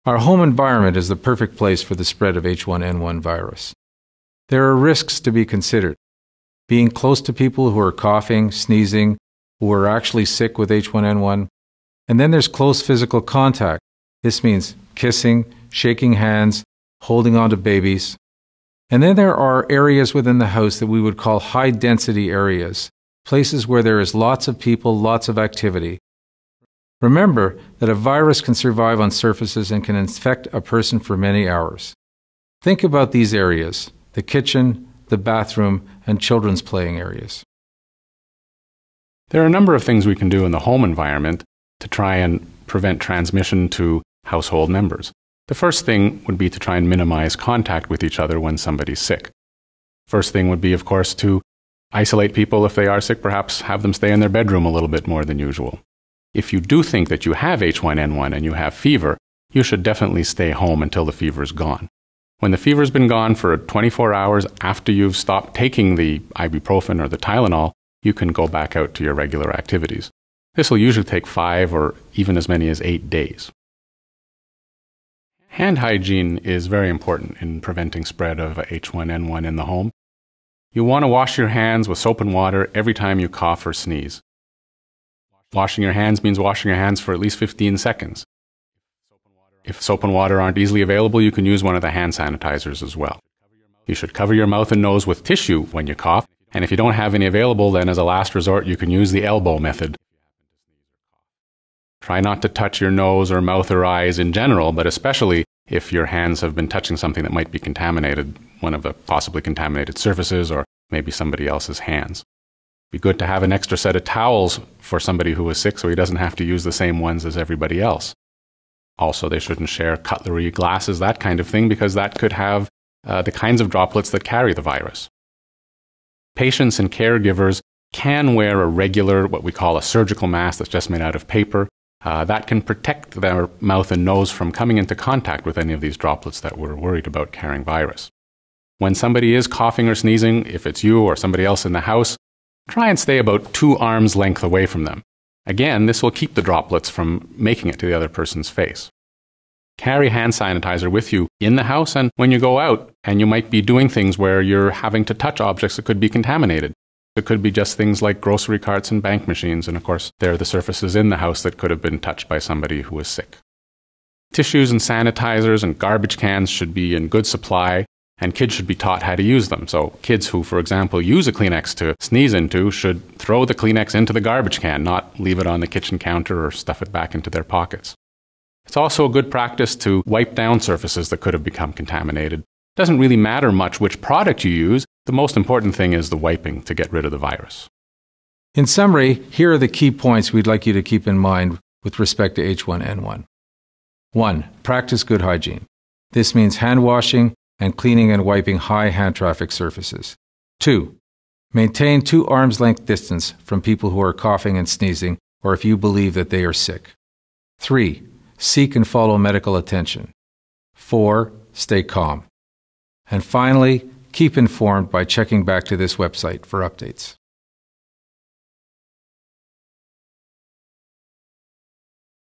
Our home environment is the perfect place for the spread of H1N1 virus. There are risks to be considered. Being close to people who are coughing, sneezing, who are actually sick with H1N1. And then there's close physical contact. This means kissing, shaking hands, holding on to babies. And then there are areas within the house that we would call high-density areas, places where there is lots of people, lots of activity. Remember that a virus can survive on surfaces and can infect a person for many hours. Think about these areas: the kitchen, the bathroom, and children's playing areas. There are a number of things we can do in the home environment to try and prevent transmission to household members. The first thing would be to try and minimize contact with each other when somebody's sick. First thing would be, of course, to isolate people if they are sick, perhaps have them stay in their bedroom a little bit more than usual. If you do think that you have H1N1 and you have fever, you should definitely stay home until the fever is gone. When the fever's been gone for 24 hours after you've stopped taking the ibuprofen or the Tylenol, you can go back out to your regular activities. This will usually take 5 or even as many as 8 days. Hand hygiene is very important in preventing spread of H1N1 in the home. You want to wash your hands with soap and water every time you cough or sneeze. Washing your hands means washing your hands for at least 15 seconds. If soap and water aren't easily available, you can use one of the hand sanitizers as well. You should cover your mouth and nose with tissue when you cough, and if you don't have any available, then as a last resort, you can use the elbow method. Try not to touch your nose or mouth or eyes in general, but especially if your hands have been touching something that might be contaminated, one of the possibly contaminated surfaces or maybe somebody else's hands. It'd be good to have an extra set of towels for somebody who is sick so he doesn't have to use the same ones as everybody else. Also, they shouldn't share cutlery, glasses, that kind of thing, because that could have the kinds of droplets that carry the virus. Patients and caregivers can wear a regular, what we call a surgical mask that's just made out of paper. That can protect their mouth and nose from coming into contact with any of these droplets that we're worried about carrying virus. When somebody is coughing or sneezing, if it's you or somebody else in the house, try and stay about 2 arms length away from them. Again, this will keep the droplets from making it to the other person's face. Carry hand sanitizer with you in the house and when you go out, and you might be doing things where you're having to touch objects that could be contaminated. It could be just things like grocery carts and bank machines, and of course, there are the surfaces in the house that could have been touched by somebody who was sick. Tissues and sanitizers and garbage cans should be in good supply, and kids should be taught how to use them. So kids who, for example, use a Kleenex to sneeze into should throw the Kleenex into the garbage can, not leave it on the kitchen counter or stuff it back into their pockets. It's also a good practice to wipe down surfaces that could have become contaminated. It doesn't really matter much which product you use. The most important thing is the wiping to get rid of the virus. In summary, here are the key points we'd like you to keep in mind with respect to H1N1. 1. Practice good hygiene. This means hand washing and cleaning and wiping high hand traffic surfaces. 2. Maintain 2 arms length distance from people who are coughing and sneezing, or if you believe that they are sick. 3. Seek and follow medical attention. 4. Stay calm. And finally, keep informed by checking back to this website for updates.